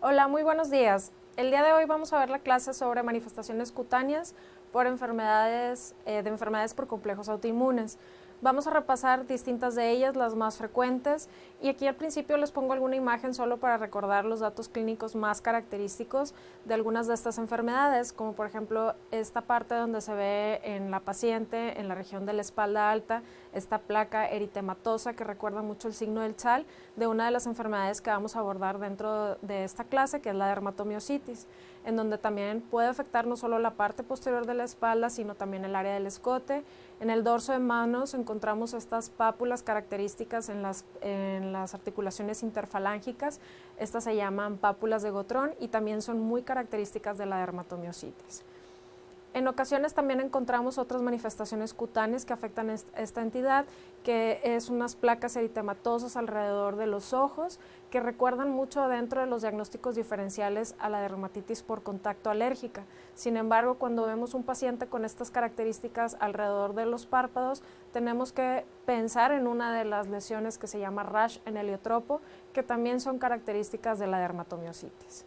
Hola, muy buenos días. El día de hoy vamos a ver la clase sobre manifestaciones cutáneas por de enfermedades por complejos autoinmunes. Vamos a repasar distintas de ellas, las más frecuentes, y aquí al principio les pongo alguna imagen solo para recordar los datos clínicos más característicos de algunas de estas enfermedades, como por ejemplo esta parte donde se ve en la paciente, en la región de la espalda alta, esta placa eritematosa que recuerda mucho el signo del chal de una de las enfermedades que vamos a abordar dentro de esta clase, que es la dermatomiositis, en donde también puede afectar no solo la parte posterior de la espalda, sino también el área del escote. En el dorso de manos encontramos estas pápulas características en las articulaciones interfalángicas. Estas se llaman pápulas de Gotrón y también son muy características de la dermatomiositis. En ocasiones también encontramos otras manifestaciones cutáneas que afectan esta entidad, que es unas placas eritematosas alrededor de los ojos, que recuerdan mucho dentro de los diagnósticos diferenciales a la dermatitis por contacto alérgica. Sin embargo, cuando vemos un paciente con estas características alrededor de los párpados, tenemos que pensar en una de las lesiones que se llama rash en heliotropo, que también son características de la dermatomiositis.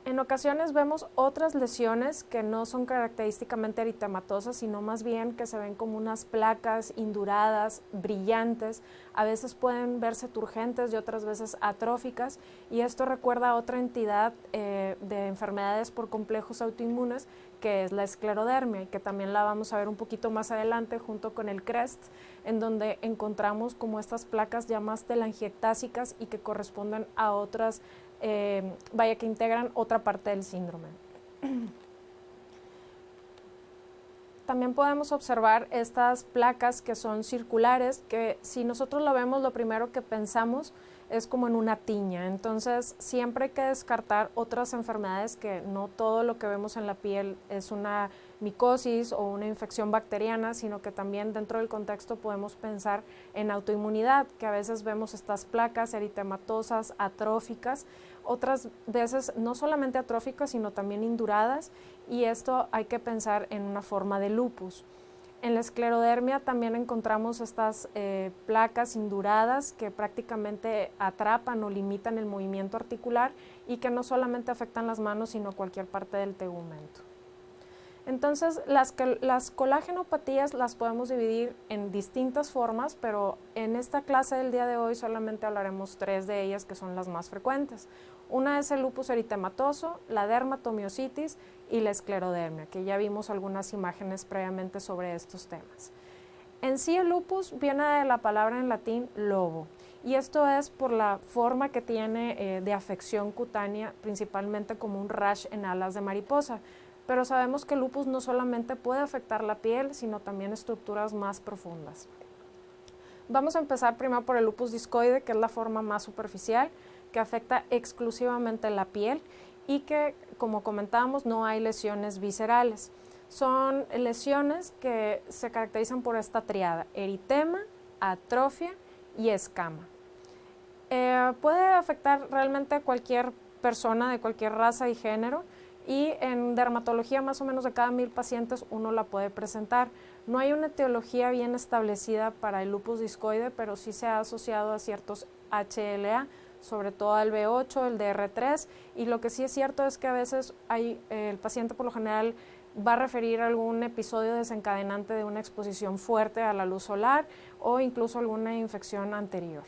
En ocasiones vemos otras lesiones que no son característicamente eritematosas, sino más bien que se ven como unas placas induradas, brillantes, a veces pueden verse turgentes y otras veces atróficas, y esto recuerda a otra entidad de enfermedades por complejos autoinmunes, que es la esclerodermia, y que también la vamos a ver un poquito más adelante junto con el CREST, en donde encontramos como estas placas ya más telangiectásicas y que corresponden a otras que integran otra parte del síndrome. También podemos observar estas placas que son circulares, que si nosotros lo vemos, lo primero que pensamos es como en una tiña. Entonces siempre hay que descartar otras enfermedades, que no todo lo que vemos en la piel es una micosis o una infección bacteriana, sino que también dentro del contexto podemos pensar en autoinmunidad, que a veces vemos estas placas eritematosas, atróficas, otras veces no solamente atróficas, sino también induradas, y esto hay que pensar en una forma de lupus. En la esclerodermia también encontramos estas placas induradas que prácticamente atrapan o limitan el movimiento articular y que no solamente afectan las manos, sino cualquier parte del tegumento. Entonces, las colagenopatías las podemos dividir en distintas formas, pero en esta clase del día de hoy solamente hablaremos 3 de ellas, que son las más frecuentes. Una es el lupus eritematoso, la dermatomiositis y la esclerodermia, que ya vimos algunas imágenes previamente sobre estos temas. En sí, el lupus viene de la palabra en latín lobo, y esto es por la forma que tiene de afección cutánea, principalmente como un rash en alas de mariposa. Pero sabemos que el lupus no solamente puede afectar la piel, sino también estructuras más profundas. Vamos a empezar primero por el lupus discoide, que es la forma más superficial, que afecta exclusivamente la piel y que, como comentábamos, no hay lesiones viscerales. Son lesiones que se caracterizan por esta triada: eritema, atrofia y escama. Puede afectar realmente a cualquier persona de cualquier raza y género, y en dermatología más o menos de cada 1000 pacientes uno la puede presentar. No hay una etiología bien establecida para el lupus discoide, pero sí se ha asociado a ciertos HLA, sobre todo al B8, el DR3, y lo que sí es cierto es que a veces el paciente por lo general va a referir algún episodio desencadenante de una exposición fuerte a la luz solar o incluso alguna infección anterior.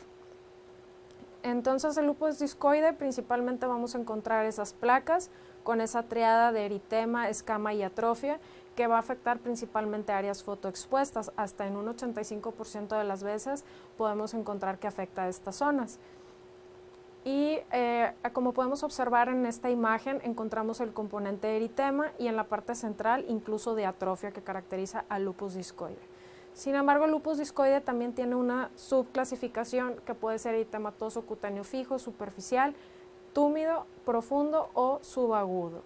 Entonces, el lupus discoide principalmente vamos a encontrar esas placas con esa triada de eritema, escama y atrofia, que va a afectar principalmente áreas fotoexpuestas. Hasta en un 85% de las veces podemos encontrar que afecta a estas zonas. Y como podemos observar en esta imagen, encontramos el componente eritema y en la parte central incluso de atrofia, que caracteriza al lupus discoide. Sin embargo, el lupus discoide también tiene una subclasificación, que puede ser eritematoso cutáneo fijo, superficial, túmido, profundo o subagudo.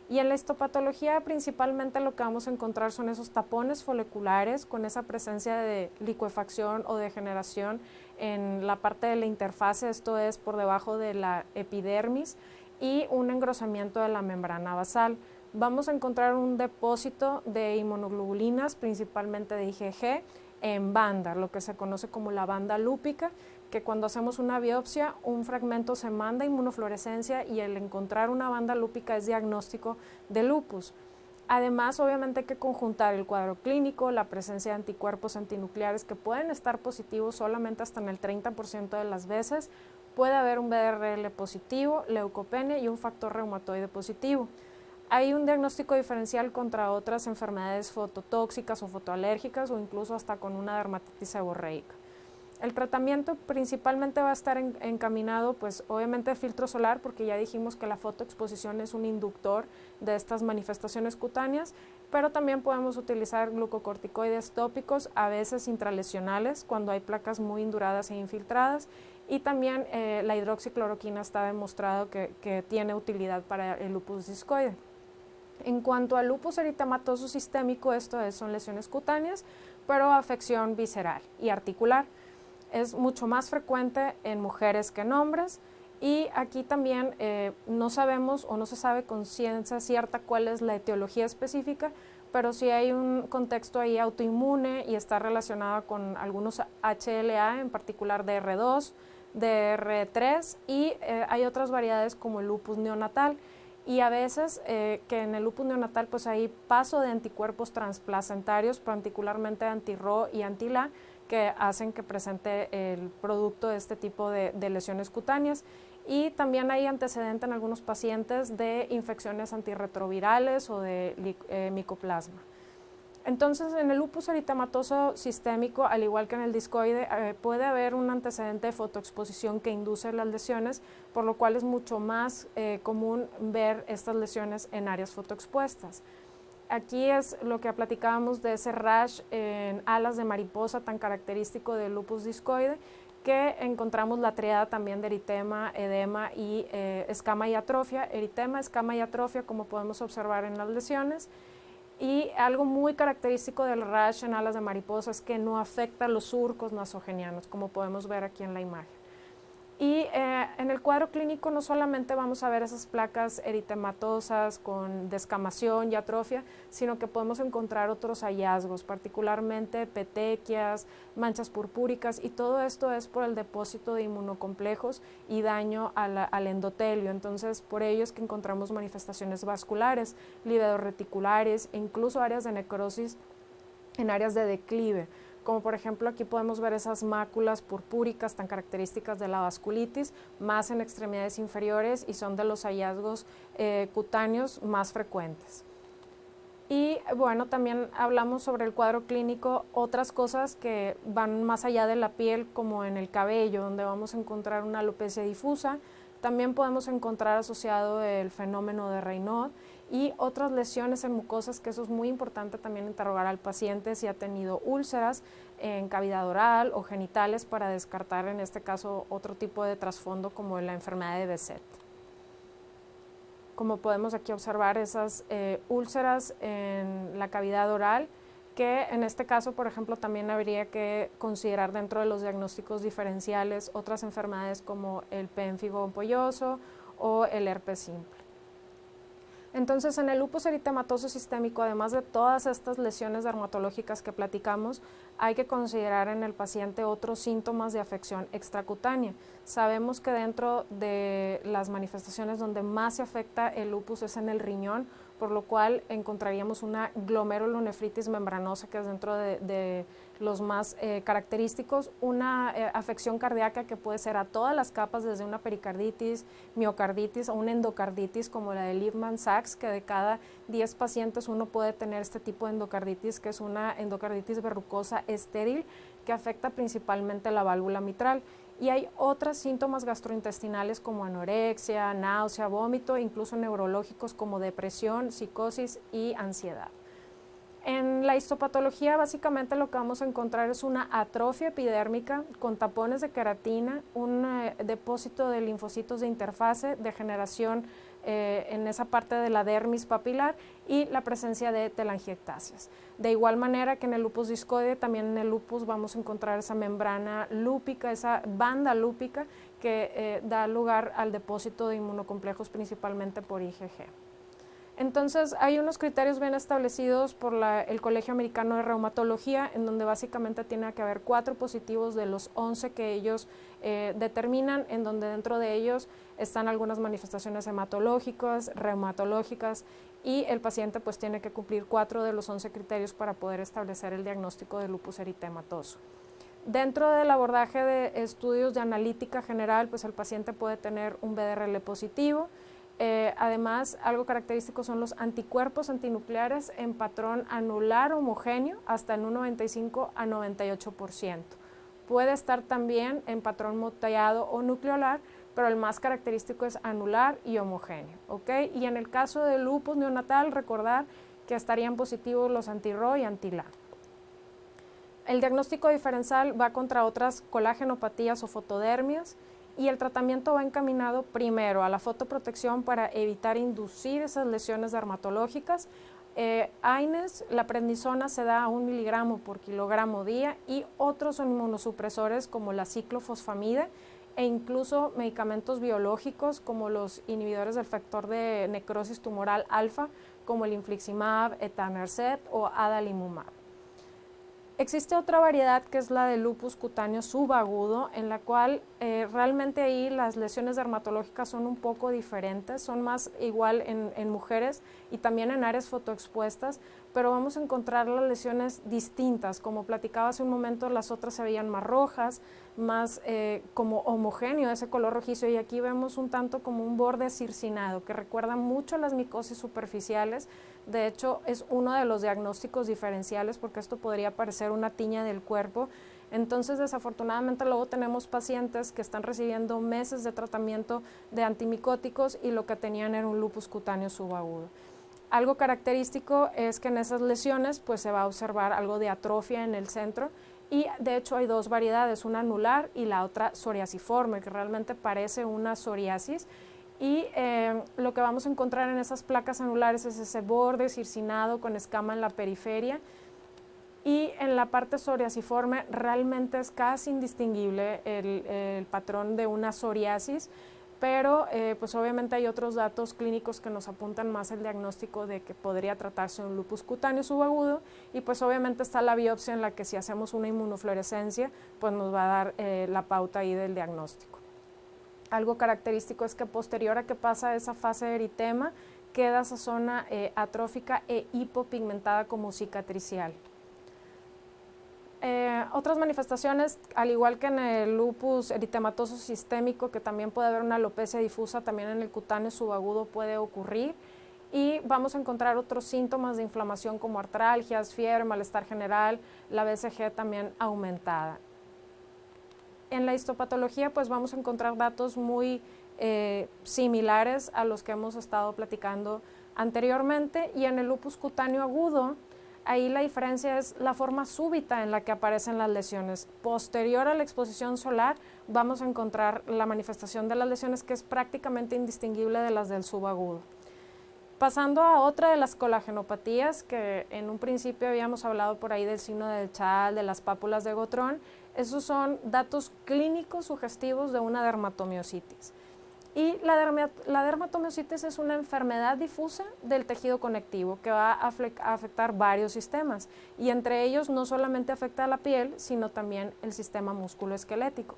Y en la histopatología principalmente lo que vamos a encontrar son esos tapones foliculares con esa presencia de licuefacción o degeneración en la parte de la interfase, esto es por debajo de la epidermis, y un engrosamiento de la membrana basal. Vamos a encontrar un depósito de inmunoglobulinas, principalmente de IgG, en banda, lo que se conoce como la banda lúpica, que cuando hacemos una biopsia, un fragmento se manda a inmunofluorescencia y el encontrar una banda lúpica es diagnóstico de lupus. Además, obviamente hay que conjuntar el cuadro clínico, la presencia de anticuerpos antinucleares que pueden estar positivos solamente hasta en el 30% de las veces. Puede haber un BRL positivo, leucopenia y un factor reumatoide positivo. Hay un diagnóstico diferencial contra otras enfermedades fototóxicas o fotoalérgicas o incluso hasta con una dermatitis seborreica. El tratamiento principalmente va a estar encaminado, pues obviamente a filtro solar, porque ya dijimos que la fotoexposición es un inductor de estas manifestaciones cutáneas, pero también podemos utilizar glucocorticoides tópicos, a veces intralesionales, cuando hay placas muy induradas e infiltradas, y también la hidroxicloroquina está demostrado que tiene utilidad para el lupus discoide. En cuanto al lupus eritematoso sistémico, esto son lesiones cutáneas, pero afección visceral y articular. Es mucho más frecuente en mujeres que en hombres y aquí también no sabemos o no se sabe con ciencia cierta cuál es la etiología específica, pero sí hay un contexto ahí autoinmune y está relacionado con algunos HLA, en particular DR2, DR3 y hay otras variedades como el lupus neonatal. Y a veces que en el lupus neonatal pues hay paso de anticuerpos transplacentarios, particularmente anti-Ro y anti-La, que hacen que presente el producto de este tipo de lesiones cutáneas. Y también hay antecedente en algunos pacientes de infecciones antirretrovirales o de micoplasma. Entonces, en el lupus eritematoso sistémico, al igual que en el discoide, puede haber un antecedente de fotoexposición que induce las lesiones, por lo cual es mucho más común ver estas lesiones en áreas fotoexpuestas. Aquí es lo que platicábamos de ese rash en alas de mariposa tan característico del lupus discoide, que encontramos la triada también de eritema, edema y escama y atrofia. Eritema, escama y atrofia, como podemos observar en las lesiones. Y algo muy característico del rash en alas de mariposa es que no afecta a los surcos nasogenianos, como podemos ver aquí en la imagen. Y en el cuadro clínico no solamente vamos a ver esas placas eritematosas con descamación y atrofia, sino que podemos encontrar otros hallazgos, particularmente petequias, manchas purpúricas, y todo esto es por el depósito de inmunocomplejos y daño al endotelio. Entonces, por ello es que encontramos manifestaciones vasculares, lívidos reticulares e incluso áreas de necrosis en áreas de declive, como por ejemplo aquí podemos ver esas máculas purpúricas tan características de la vasculitis, más en extremidades inferiores y son de los hallazgos cutáneos más frecuentes. Y bueno, también hablamos sobre el cuadro clínico, otras cosas que van más allá de la piel, como en el cabello, donde vamos a encontrar una alopecia difusa. También podemos encontrar asociado el fenómeno de Raynaud y otras lesiones en mucosas, que eso es muy importante también interrogar al paciente si ha tenido úlceras en cavidad oral o genitales para descartar en este caso otro tipo de trasfondo como la enfermedad de Behçet. Como podemos aquí observar esas úlceras en la cavidad oral, que en este caso, por ejemplo, también habría que considerar dentro de los diagnósticos diferenciales otras enfermedades como el pénfigo ampolloso o el herpes simple. Entonces, en el lupus eritematoso sistémico, además de todas estas lesiones dermatológicas que platicamos, hay que considerar en el paciente otros síntomas de afección extracutánea. Sabemos que dentro de las manifestaciones donde más se afecta el lupus es en el riñón, por lo cual encontraríamos una glomerulonefritis membranosa, que es dentro de los más característicos, una afección cardíaca que puede ser a todas las capas, desde una pericarditis, miocarditis o una endocarditis como la de Liebman-Sachs, que de cada 10 pacientes uno puede tener este tipo de endocarditis, que es una endocarditis verrucosa estéril que afecta principalmente la válvula mitral. Y hay otros síntomas gastrointestinales como anorexia, náusea, vómito, incluso neurológicos como depresión, psicosis y ansiedad. En la histopatología básicamente lo que vamos a encontrar es una atrofia epidérmica con tapones de queratina, un depósito de linfocitos de interfase, degeneración en esa parte de la dermis papilar y la presencia de telangiectasias. De igual manera que en el lupus discoide, también en el lupus vamos a encontrar esa membrana lúpica, esa banda lúpica que da lugar al depósito de inmunocomplejos principalmente por IgG. Entonces, hay unos criterios bien establecidos por el Colegio Americano de Reumatología, en donde básicamente tiene que haber 4 positivos de los 11 que ellos determinan, en donde dentro de ellos están algunas manifestaciones hematológicas, reumatológicas, y el paciente pues tiene que cumplir 4 de los 11 criterios para poder establecer el diagnóstico de lupus eritematoso. Dentro del abordaje de estudios de analítica general, pues el paciente puede tener un BDRL positivo. Además, algo característico son los anticuerpos antinucleares en patrón anular homogéneo hasta en un 95 a 98%. Puede estar también en patrón moteado o nucleolar, pero el más característico es anular y homogéneo, ¿ok? Y en el caso del lupus neonatal, recordar que estarían positivos los anti-RO y anti-LA. El diagnóstico diferencial va contra otras colagenopatías o fotodermias, y el tratamiento va encaminado primero a la fotoprotección para evitar inducir esas lesiones dermatológicas. AINES, la prednisona se da a 1 miligramo por kilogramo día, y otros inmunosupresores como la ciclofosfamida e incluso medicamentos biológicos como los inhibidores del factor de necrosis tumoral alfa como el infliximab, etanercept o adalimumab. Existe otra variedad que es la de lupus cutáneo subagudo, en la cual realmente ahí las lesiones dermatológicas son un poco diferentes, son más igual en mujeres y también en áreas fotoexpuestas, pero vamos a encontrar las lesiones distintas. Como platicaba hace un momento, las otras se veían más rojas, más como homogéneo, ese color rojizo, y aquí vemos un tanto como un borde circinado, que recuerda mucho a las micosis superficiales. De hecho, es uno de los diagnósticos diferenciales, porque esto podría parecer una tiña del cuerpo. Entonces, desafortunadamente, luego tenemos pacientes que están recibiendo meses de tratamiento de antimicóticos y lo que tenían era un lupus cutáneo subagudo. Algo característico es que en esas lesiones pues se va a observar algo de atrofia en el centro, y de hecho hay 2 variedades, una anular y la otra psoriasiforme, que realmente parece una psoriasis. Y lo que vamos a encontrar en esas placas anulares es ese borde circinado con escama en la periferia, y en la parte psoriasiforme realmente es casi indistinguible el patrón de una psoriasis, pero pues obviamente hay otros datos clínicos que nos apuntan más el diagnóstico de que podría tratarse de un lupus cutáneo subagudo, y pues obviamente está la biopsia en la que si hacemos una inmunofluorescencia pues nos va a dar la pauta ahí del diagnóstico. Algo característico es que posterior a que pasa esa fase de eritema, queda esa zona atrófica e hipopigmentada como cicatricial. Otras manifestaciones, al igual que en el lupus eritematoso sistémico, que también puede haber una alopecia difusa, también en el cutáneo subagudo puede ocurrir, y vamos a encontrar otros síntomas de inflamación como artralgias, fiebre, malestar general, la BCG también aumentada. En la histopatología pues vamos a encontrar datos muy similares a los que hemos estado platicando anteriormente, y en el lupus cutáneo agudo, ahí la diferencia es la forma súbita en la que aparecen las lesiones. Posterior a la exposición solar vamos a encontrar la manifestación de las lesiones, que es prácticamente indistinguible de las del subagudo. Pasando a otra de las colagenopatías, que en un principio habíamos hablado por ahí del signo del Chal, de las pápulas de Gotrón. Esos son datos clínicos sugestivos de una dermatomiositis. Y la dermatomiositis es una enfermedad difusa del tejido conectivo que va a afectar varios sistemas, y entre ellos no solamente afecta a la piel, sino también el sistema musculoesquelético.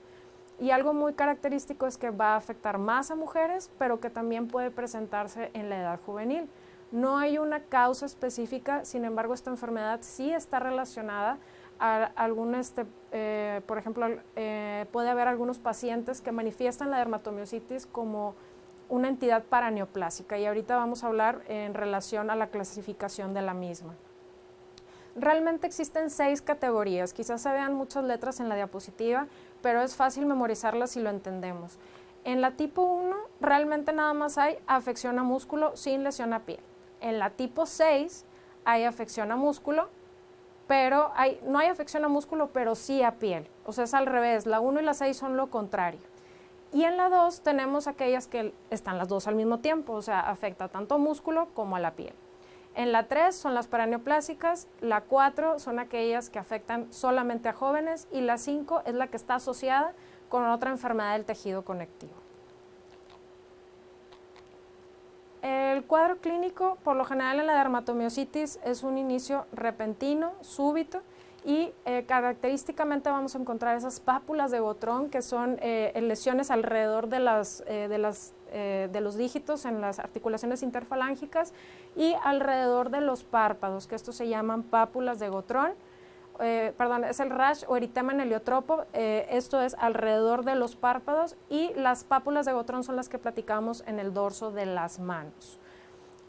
Y algo muy característico es que va a afectar más a mujeres, pero que también puede presentarse en la edad juvenil. No hay una causa específica, sin embargo, esta enfermedad sí está relacionada a algún, por ejemplo, puede haber algunos pacientes que manifiestan la dermatomiositis como una entidad paraneoplásica, y ahorita vamos a hablar en relación a la clasificación de la misma. Realmente existen 6 categorías, quizás se vean muchas letras en la diapositiva, pero es fácil memorizarlas si lo entendemos. En la tipo 1 realmente nada más hay afección a músculo sin lesión a piel. En la tipo 6 hay afección a músculo, pero no hay afección a músculo, pero sí a piel. O sea, es al revés, la 1 y la 6 son lo contrario. Y en la 2 tenemos aquellas que están las dos al mismo tiempo, o sea, afecta tanto a músculo como a la piel. En la 3 son las paraneoplásicas, la 4 son aquellas que afectan solamente a jóvenes, y la 5 es la que está asociada con otra enfermedad del tejido conectivo. El cuadro clínico, por lo general en la dermatomiositis, es un inicio repentino, súbito, y característicamente vamos a encontrar esas pápulas de Gotrón, que son lesiones alrededor de los dígitos en las articulaciones interfalángicas y alrededor de los párpados, que estos se llaman pápulas de Gotrón. Es el rash o eritema en heliotropo, esto es alrededor de los párpados, y las pápulas de Gotrón son las que platicamos en el dorso de las manos.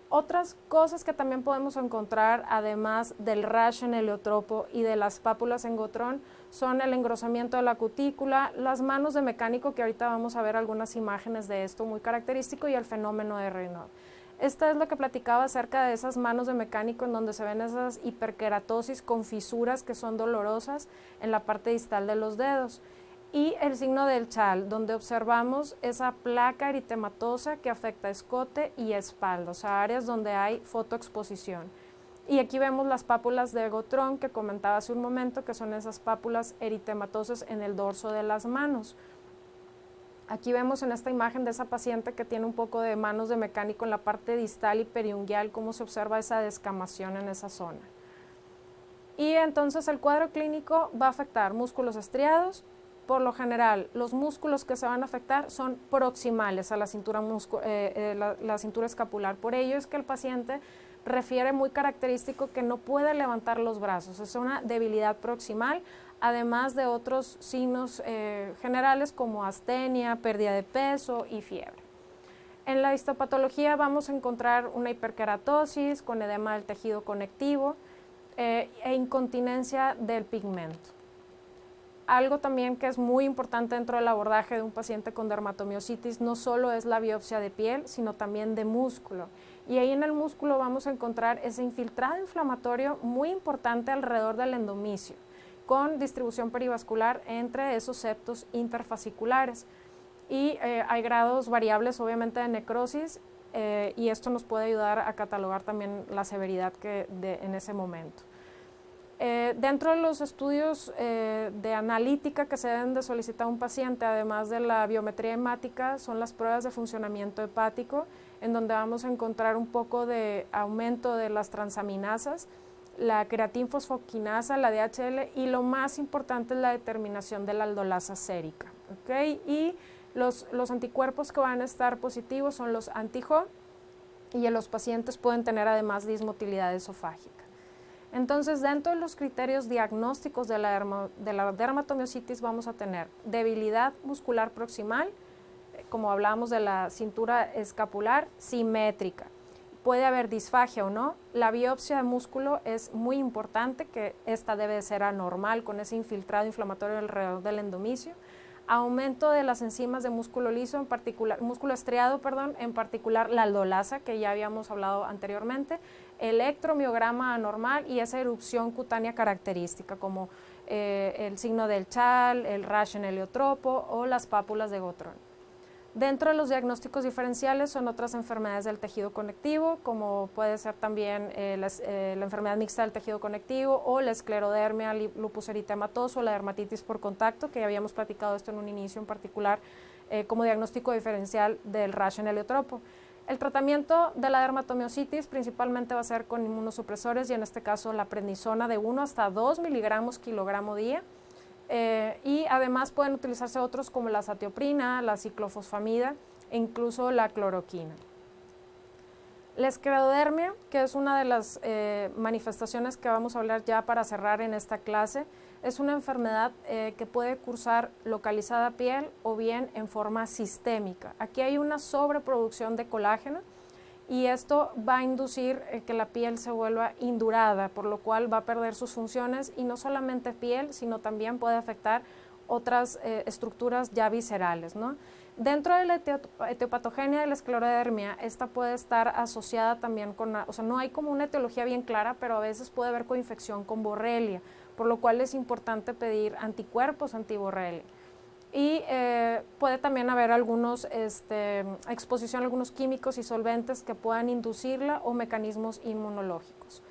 Otras cosas que también podemos encontrar, además del rash en heliotropo y de las pápulas en Gotrón, son el engrosamiento de la cutícula, las manos de mecánico, que ahorita vamos a ver algunas imágenes de esto muy característico, y el fenómeno de Raynaud. Esta es lo que platicaba acerca de esas manos de mecánico en donde se ven esas hiperkeratosis con fisuras que son dolorosas en la parte distal de los dedos. Y el signo del chal, donde observamos esa placa eritematosa que afecta escote y espalda, o sea, áreas donde hay fotoexposición. Y aquí vemos las pápulas de Gotrón que comentaba hace un momento, que son esas pápulas eritematosas en el dorso de las manos. Aquí vemos en esta imagen de esa paciente que tiene un poco de manos de mecánico en la parte distal y periungual, cómo se observa esa descamación en esa zona. Y entonces el cuadro clínico va a afectar músculos estriados. Por lo general, los músculos que se van a afectar son proximales a la cintura, la cintura escapular. Por ello es que el paciente refiere muy característico que no puede levantar los brazos. Es una debilidad proximal, además de otros signos generales como astenia, pérdida de peso y fiebre. En la histopatología vamos a encontrar una hiperkeratosis con edema del tejido conectivo e incontinencia del pigmento. Algo también que es muy importante dentro del abordaje de un paciente con dermatomiositis no solo es la biopsia de piel, sino también de músculo. Y ahí en el músculo vamos a encontrar ese infiltrado inflamatorio muy importante alrededor del endomisio, con distribución perivascular entre esos septos interfasciculares. Y hay grados variables obviamente de necrosis, y esto nos puede ayudar a catalogar también la severidad en ese momento. Dentro de los estudios de analítica que se deben de solicitar a un paciente, además de la biometría hemática, son las pruebas de funcionamiento hepático, en donde vamos a encontrar un poco de aumento de las transaminasas, la creatinfosfoquinasa, la DHL, y lo más importante es la determinación de la aldolasa sérica. ¿Okay? Y los anticuerpos que van a estar positivos son los anti-Jo, y en los pacientes pueden tener además dismotilidad esofágica. Entonces, dentro de los criterios diagnósticos de la dermatomiositis vamos a tener debilidad muscular proximal, como hablábamos de la cintura escapular, simétrica. Puede haber disfagia o no. La biopsia de músculo es muy importante, que esta debe ser anormal con ese infiltrado inflamatorio alrededor del endomisio. Aumento de las enzimas de músculo liso, en particular, músculo estriado, en particular la aldolasa, que ya habíamos hablado anteriormente, electromiograma anormal y esa erupción cutánea característica, como el signo del chal, el rash en heliotropo o las pápulas de Gotrón. Dentro de los diagnósticos diferenciales son otras enfermedades del tejido conectivo, como puede ser también la enfermedad mixta del tejido conectivo o la esclerodermia, lupus eritematoso, la dermatitis por contacto, que ya habíamos platicado esto en un inicio en particular, como diagnóstico diferencial del rash en heliotropo. El tratamiento de la dermatomiositis principalmente va a ser con inmunosupresores, y en este caso la prednisona de 1 hasta 2 miligramos kilogramo día. Y además pueden utilizarse otros como la azatioprina, la ciclofosfamida e incluso la cloroquina. La esclerodermia, que es una de las manifestaciones que vamos a hablar ya para cerrar en esta clase, es una enfermedad que puede cursar localizada a piel o bien en forma sistémica. Aquí hay una sobreproducción de colágeno, y esto va a inducir que la piel se vuelva indurada, por lo cual va a perder sus funciones, y no solamente piel, sino también puede afectar otras estructuras ya viscerales, ¿no? Dentro de la etiopatogenia de la esclerodermia, esta puede estar asociada también con, o sea, no hay como una etiología bien clara, pero a veces puede haber coinfección con borrelia, por lo cual es importante pedir anticuerpos antiborrelia. Y puede también haber exposición a algunos químicos y solventes que puedan inducirla, o mecanismos inmunológicos.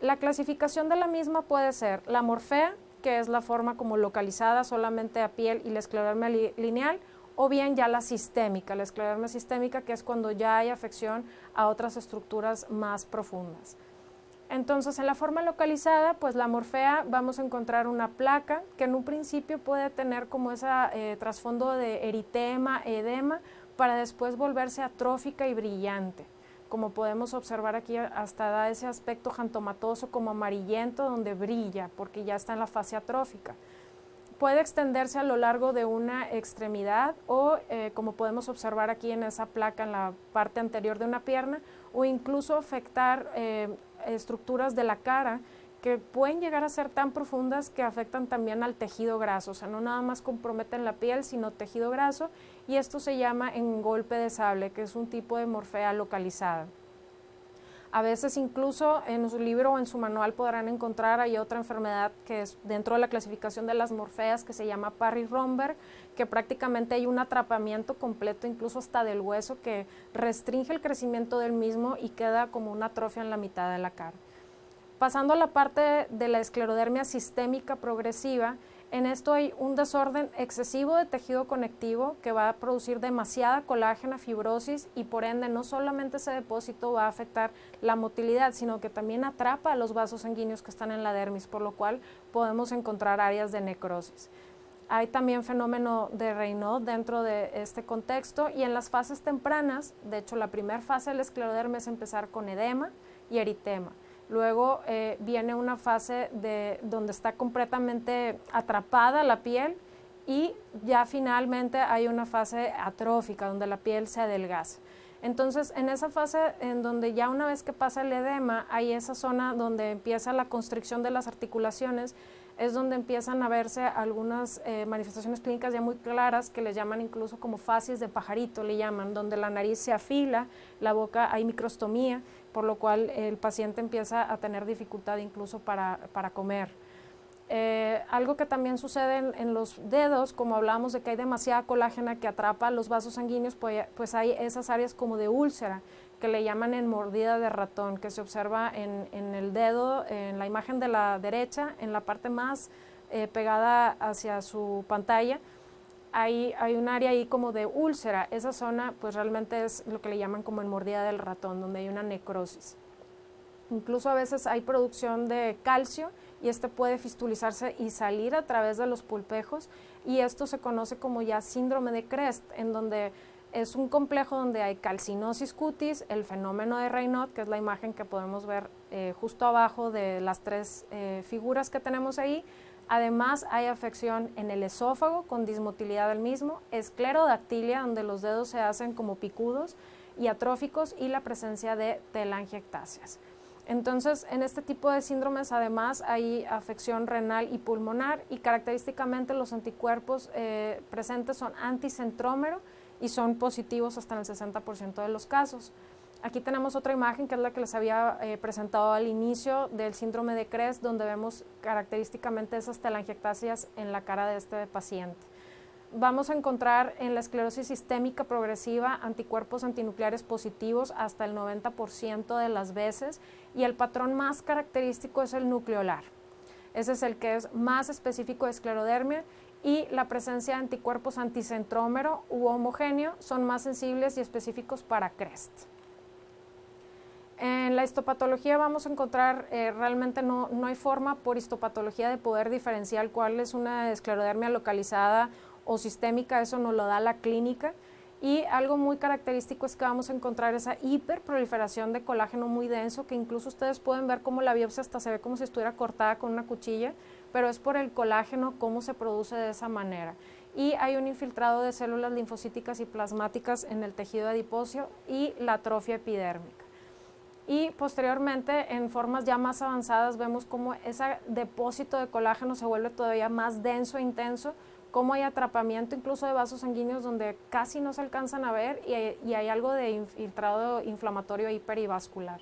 La clasificación de la misma puede ser la morfea, que es la forma como localizada solamente a piel, y la esclerodermia lineal, o bien ya la sistémica, la esclerodermia sistémica, que es cuando ya hay afección a otras estructuras más profundas. Entonces, en la forma localizada, pues la morfea vamos a encontrar una placa que en un principio puede tener como ese trasfondo de eritema, edema, para después volverse atrófica y brillante. Como podemos observar aquí, hasta da ese aspecto jantomatoso como amarillento donde brilla, porque ya está en la fase atrófica. Puede extenderse a lo largo de una extremidad o, como podemos observar aquí en esa placa en la parte anterior de una pierna, o incluso afectar estructuras de la cara que pueden llegar a ser tan profundas que afectan también al tejido graso, o sea, no nada más comprometen la piel, sino tejido graso, y esto se llama engolpe de sable, que es un tipo de morfea localizada. A veces incluso en su libro o en su manual podrán encontrar hay otra enfermedad que es dentro de la clasificación de las morfeas que se llama Parry-Romberg, que prácticamente hay un atrapamiento completo incluso hasta del hueso que restringe el crecimiento del mismo y queda como una atrofia en la mitad de la cara. Pasando a la parte de la esclerodermia sistémica progresiva, en esto hay un desorden excesivo de tejido conectivo que va a producir demasiada colágena, fibrosis y por ende no solamente ese depósito va a afectar la motilidad, sino que también atrapa a los vasos sanguíneos que están en la dermis, por lo cual podemos encontrar áreas de necrosis. Hay también fenómeno de Raynaud dentro de este contexto y en las fases tempranas, de hecho la primera fase del esclerodermia es empezar con edema y eritema. Luego viene una fase donde está completamente atrapada la piel y ya finalmente hay una fase atrófica donde la piel se adelgaza. Entonces, en esa fase en donde ya una vez que pasa el edema, hay esa zona donde empieza la constricción de las articulaciones, es donde empiezan a verse algunas manifestaciones clínicas ya muy claras que les llaman incluso como facies de pajarito, le llaman, donde la nariz se afila, la boca hay microstomía, por lo cual el paciente empieza a tener dificultad incluso para comer. Algo que también sucede en los dedos, como hablábamos de que hay demasiada colágena que atrapa los vasos sanguíneos, pues hay esas áreas como de úlcera, que le llaman en mordida de ratón, que se observa en el dedo, en la imagen de la derecha, en la parte más pegada hacia su pantalla, hay un área ahí como de úlcera. Esa zona pues realmente es lo que le llaman como en mordida del ratón, donde hay una necrosis. Incluso a veces hay producción de calcio y este puede fistulizarse y salir a través de los pulpejos y esto se conoce como ya síndrome de Crest, en donde es un complejo donde hay calcinosis cutis, el fenómeno de Raynaud, que es la imagen que podemos ver justo abajo de las tres figuras que tenemos ahí. Además hay afección en el esófago con dismotilidad del mismo, esclerodactilia, donde los dedos se hacen como picudos y atróficos, y la presencia de telangiectasias. Entonces, en este tipo de síndromes además hay afección renal y pulmonar y característicamente los anticuerpos presentes son anticentrómero y son positivos hasta en el 60% de los casos. Aquí tenemos otra imagen que es la que les había presentado al inicio del síndrome de Crest, donde vemos característicamente esas telangiectasias en la cara de este paciente. Vamos a encontrar en la esclerosis sistémica progresiva anticuerpos antinucleares positivos hasta el 90% de las veces y el patrón más característico es el nucleolar. Ese es el que es más específico de esclerodermia y la presencia de anticuerpos anticentrómero u homogéneo son más sensibles y específicos para Crest. En la histopatología vamos a encontrar, realmente no hay forma por histopatología de poder diferenciar cuál es una esclerodermia localizada o sistémica, eso nos lo da la clínica. Y algo muy característico es que vamos a encontrar esa hiperproliferación de colágeno muy denso, que incluso ustedes pueden ver cómo la biopsia hasta se ve como si estuviera cortada con una cuchilla, pero es por el colágeno cómo se produce de esa manera. Y hay un infiltrado de células linfocíticas y plasmáticas en el tejido adiposo y la atrofia epidérmica. Y posteriormente, en formas ya más avanzadas, vemos cómo ese depósito de colágeno se vuelve todavía más denso e intenso, cómo hay atrapamiento incluso de vasos sanguíneos donde casi no se alcanzan a ver y hay algo de infiltrado inflamatorio hiperivascular.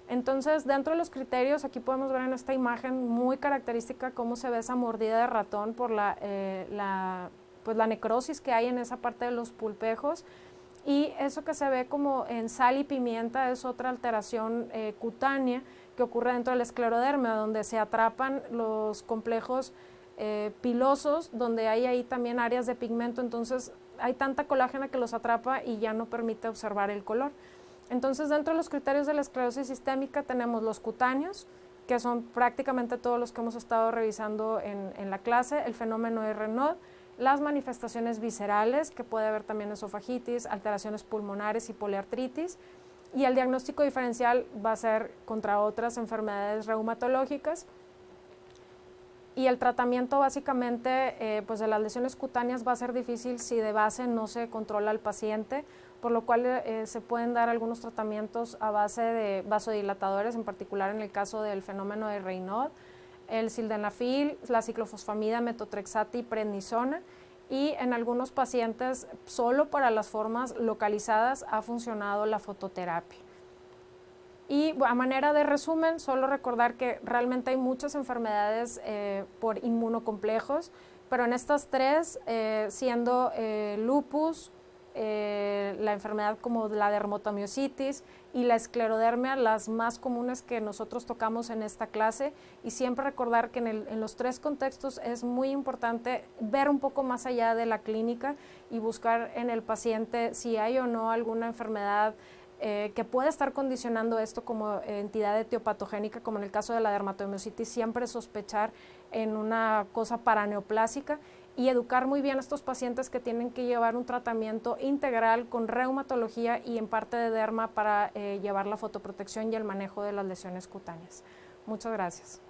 Entonces, dentro de los criterios, aquí podemos ver en esta imagen muy característica cómo se ve esa mordida de ratón por la necrosis que hay en esa parte de los pulpejos. Y eso que se ve como en sal y pimienta es otra alteración cutánea que ocurre dentro del esclerodermia, donde se atrapan los complejos pilosos, donde hay ahí también áreas de pigmento, entonces hay tanta colágena que los atrapa y ya no permite observar el color. Entonces, dentro de los criterios de la esclerosis sistémica tenemos los cutáneos, que son prácticamente todos los que hemos estado revisando en la clase, el fenómeno de Raynaud, las manifestaciones viscerales, que puede haber también esofagitis, alteraciones pulmonares y poliartritis, y el diagnóstico diferencial va a ser contra otras enfermedades reumatológicas. Y el tratamiento básicamente pues de las lesiones cutáneas va a ser difícil si de base no se controla al paciente, por lo cual se pueden dar algunos tratamientos a base de vasodilatadores, en particular en el caso del fenómeno de Raynaud, el sildenafil, la ciclofosfamida, metotrexate y prednisona, y en algunos pacientes solo para las formas localizadas ha funcionado la fototerapia. Y a manera de resumen, solo recordar que realmente hay muchas enfermedades por inmunocomplejos, pero en estas tres, siendo lupus, la enfermedad como la dermatomiositis y la esclerodermia, las más comunes que nosotros tocamos en esta clase, y siempre recordar que en los tres contextos es muy importante ver un poco más allá de la clínica y buscar en el paciente si hay o no alguna enfermedad que puede estar condicionando esto como entidad etiopatogénica, como en el caso de la dermatomiositis, siempre sospechar en una cosa paraneoplásica y educar muy bien a estos pacientes que tienen que llevar un tratamiento integral con reumatología y en parte de derma para llevar la fotoprotección y el manejo de las lesiones cutáneas. Muchas gracias.